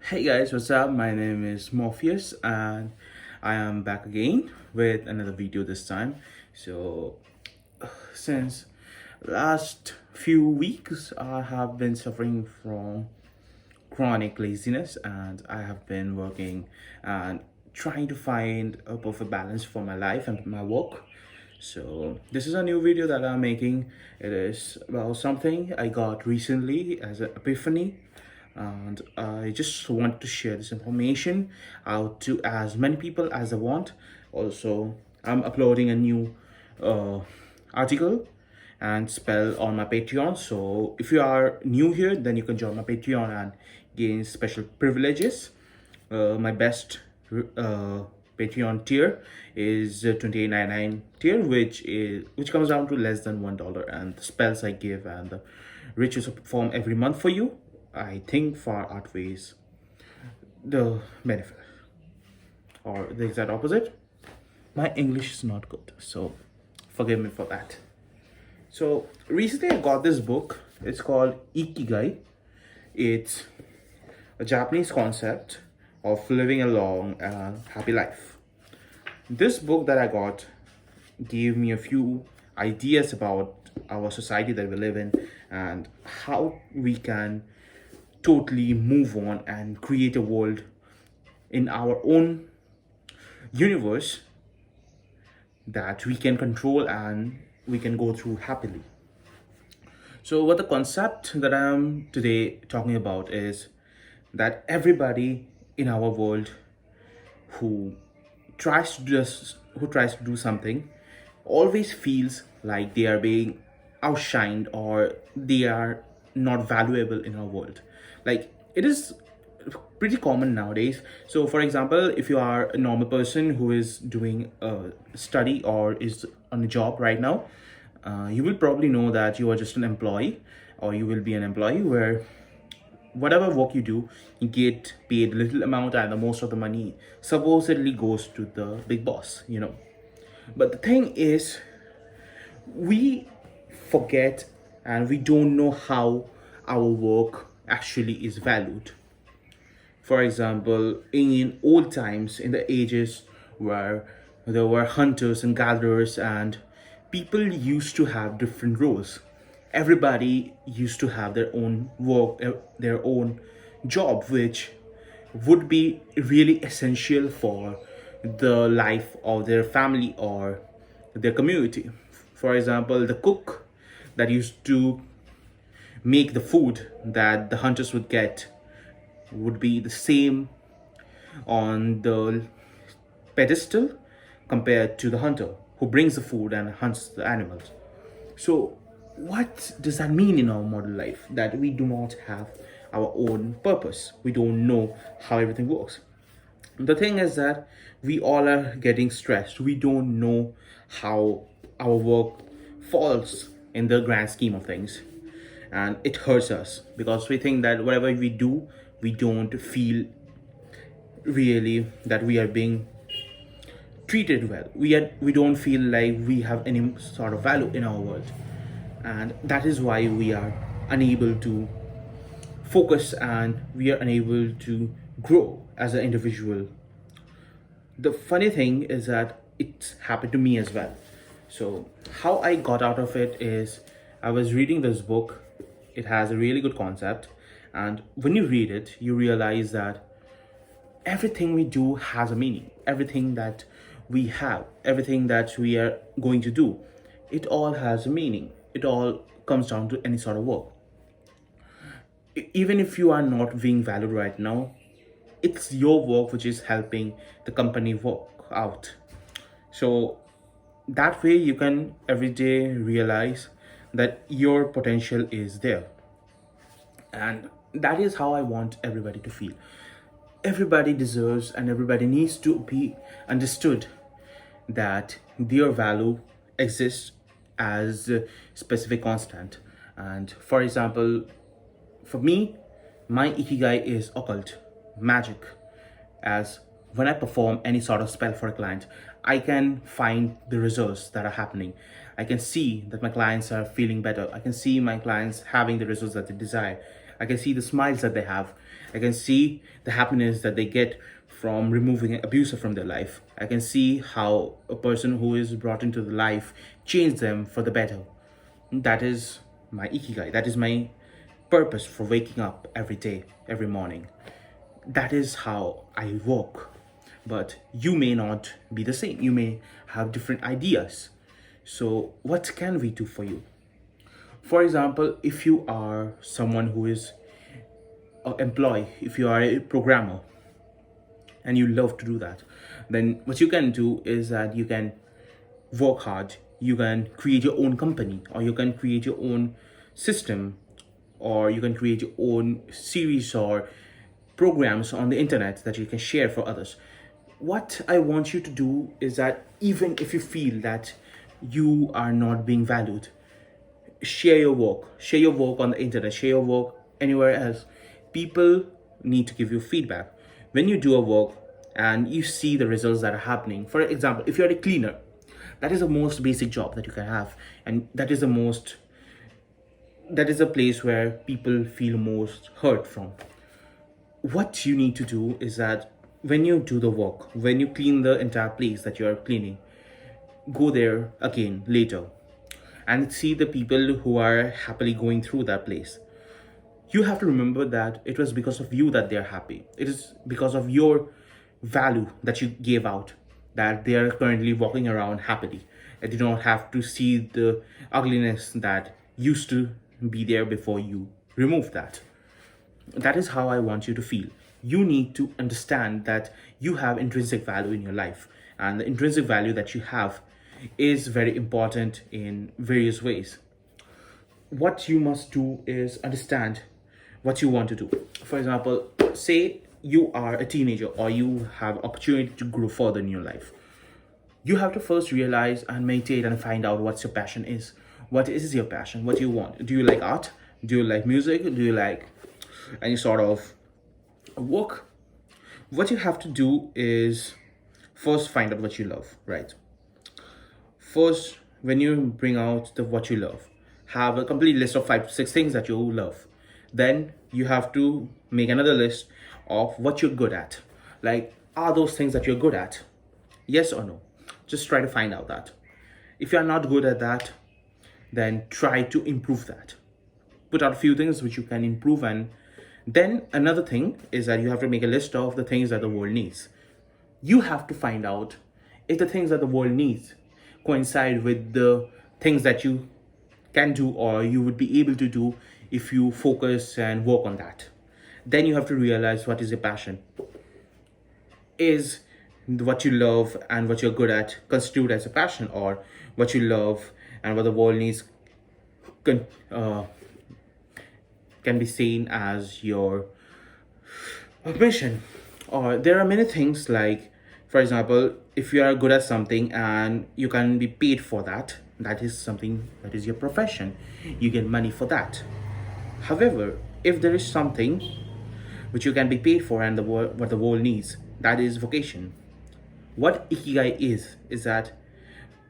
Hey guys, what's up? My name is Morpheus and I am back again with another video this time. So, since last few weeks, I have been suffering from chronic laziness and I have been working and trying to find a perfect balance for my life and my work. So, this is a new video that I'm making. It is about something I got recently as an epiphany, and I just want to share this information out to as many people as I want. Also, I'm uploading a new uh, article and spell on my Patreon. So if you are new here, then you can join my Patreon and gain special privileges. My best uh, Patreon tier is 28.99 tier, which comes down to less than $1, and the spells I give and the rituals I perform every month for you, I think far outweighs the benefit, or the exact opposite. My English is not good, so forgive me for that. So recently I got this book. It's called Ikigai. It's a Japanese concept of living a long and happy life. This book that I got gave me a few ideas about our society that we live in and how we can totally move on and create a world in our own universe that we can control and we can go through happily. So, what the concept that I'm today talking about is that everybody in our world who who tries to do something always feels like they are being outshined or they are not valuable in our world. Like, it is pretty common nowadays. So for example, if you are a normal person who is doing a study or is on a job right now, you will probably know that you are just an employee, or you will be an employee where whatever work you do, you get paid little amount and the most of the money supposedly goes to the big boss. But the thing is, we forget and we don't know how our work actually is valued. For example, in old times, in the ages where there were hunters and gatherers, and people used to have different roles. Everybody used to have their own work, their own job, which would be really essential for the life of their family or their community. For example, the cook that used to make the food that the hunters would get would be the same on the pedestal compared to the hunter who brings the food and hunts the animals. So, what does that mean in our modern life? That we do not have our own purpose. We don't know how everything works. The thing is that we all are getting stressed. We don't know how our work falls in the grand scheme of things. And it hurts us because we think that whatever we do, we don't feel really that we are being treated well. We don't feel like we have any sort of value in our world. And that is why we are unable to focus and we are unable to grow as an individual. The funny thing is that it's happened to me as well. So how I got out of it is, I was reading this book. It has a really good concept, and when you read it, you realize that everything we do has a meaning. Everything that we have, everything that we are going to do, it all has a meaning. It all comes down to any sort of work. Even if you are not being valued right now, it's your work which is helping the company work out. So that way you can every day realize that your potential is there. And that is how I want everybody to feel. Everybody deserves and everybody needs to be understood that their value exists as a specific constant. And for example, for me, my ikigai is occult, magic. As when I perform any sort of spell for a client, I can find the results that are happening. I can see that my clients are feeling better. I can see my clients having the results that they desire. I can see the smiles that they have. I can see the happiness that they get from removing an abuser from their life. I can see how a person who is brought into the life changed them for the better. That is my Ikigai. That is my purpose for waking up every day, every morning. That is how I work. But you may not be the same. You may have different ideas. So, what can we do for you? For example, if you are someone who is an employee, if you are a programmer and you love to do that, then what you can do is that you can work hard, you can create your own company, or you can create your own system, or you can create your own series or programs on the internet that you can share for others. What I want you to do is that even if you feel that you are not being valued, share your work on the internet, share your work anywhere else. People need to give you feedback when you do a work and you see the results that are happening. For example, if you're a cleaner, that is the most basic job that you can have, and that is a place where people feel most hurt from. What you need to do is that when you do the work, when you clean the entire place that you are cleaning, go there again later and see the people who are happily going through that place. You have to remember that it was because of you that they're happy. It is because of your value that you gave out that they are currently walking around happily. And you don't have to see the ugliness that used to be there before you remove that. That is how I want you to feel. You need to understand that you have intrinsic value in your life, and the intrinsic value that you have is very important in various ways. What you must do is understand what you want to do. For example, say you are a teenager or you have opportunity to grow further in your life. You have to first realize and meditate and find out what your passion is. What is your passion? What do you want? Do you like art? Do you like music? Do you like any sort of work? What you have to do is first find out what you love, right? First, when you bring out the what you love, have a complete list of 5 to 6 things that you love. Then you have to make another list of what you're good at. Like, are those things that you're good at? Yes or no? Just try to find out that. If you're not good at that, then try to improve that. Put out a few things which you can improve, and then another thing is that you have to make a list of the things that the world needs. You have to find out if the things that the world needs coincide with the things that you can do or you would be able to do if you focus and work on that. Then you have to realize what is your passion. Is what you love and what you're good at constitute as a passion, or what you love and what the world needs can be seen as your mission? Or there are many things, like, for example, if you are good at something and you can be paid for that, that is something that is your profession. You get money for that. However, if there is something which you can be paid for and what the world needs, that is vocation. What Ikigai is that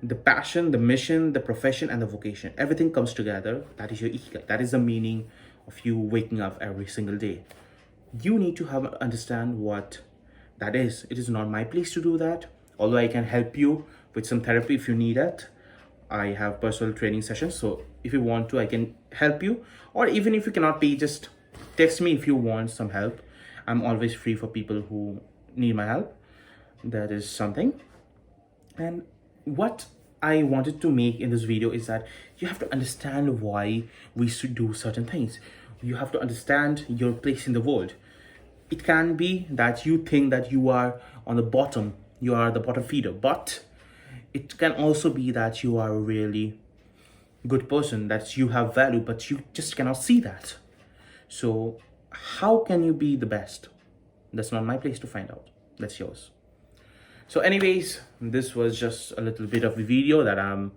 the passion, the mission, the profession, and the vocation, everything comes together. That is your Ikigai. That is the meaning of you waking up every single day. You need to understand what that is. It is not my place to do that, although I can help you with some therapy if you need it. I have personal training sessions, so if you want to, I can help you. Or even if you cannot pay, just text me if you want some help. I'm always free for people who need my help. That is something. And what I wanted to make in this video is that you have to understand why we should do certain things. You have to understand your place in the world. It can be that you think that you are on the bottom, you are the bottom feeder, but it can also be that you are a really good person, that you have value, but you just cannot see that. So how can you be the best? That's not my place to find out. That's yours. So anyways, this was just a little bit of a video that I'm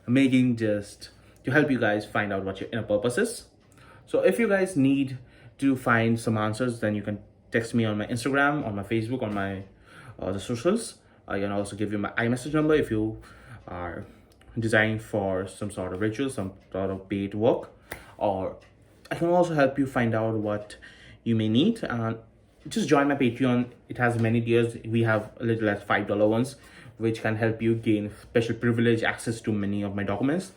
making just to help you guys find out what your inner purpose is. So if you guys need to find some answers, then you can text me on my Instagram, on my Facebook, on my the socials. I can also give you my iMessage number if you are designing for some sort of ritual, some sort of paid work. Or I can also help you find out what you may need. And just join my Patreon. It has many tiers. We have a little as $5 ones, which can help you gain special privilege access to many of my documents.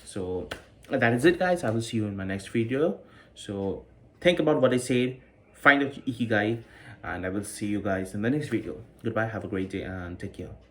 So that is it, guys. I will see you in my next video. So think about what I said, find out Ikigai, and I will see you guys in the next video. Goodbye, have a great day, and take care.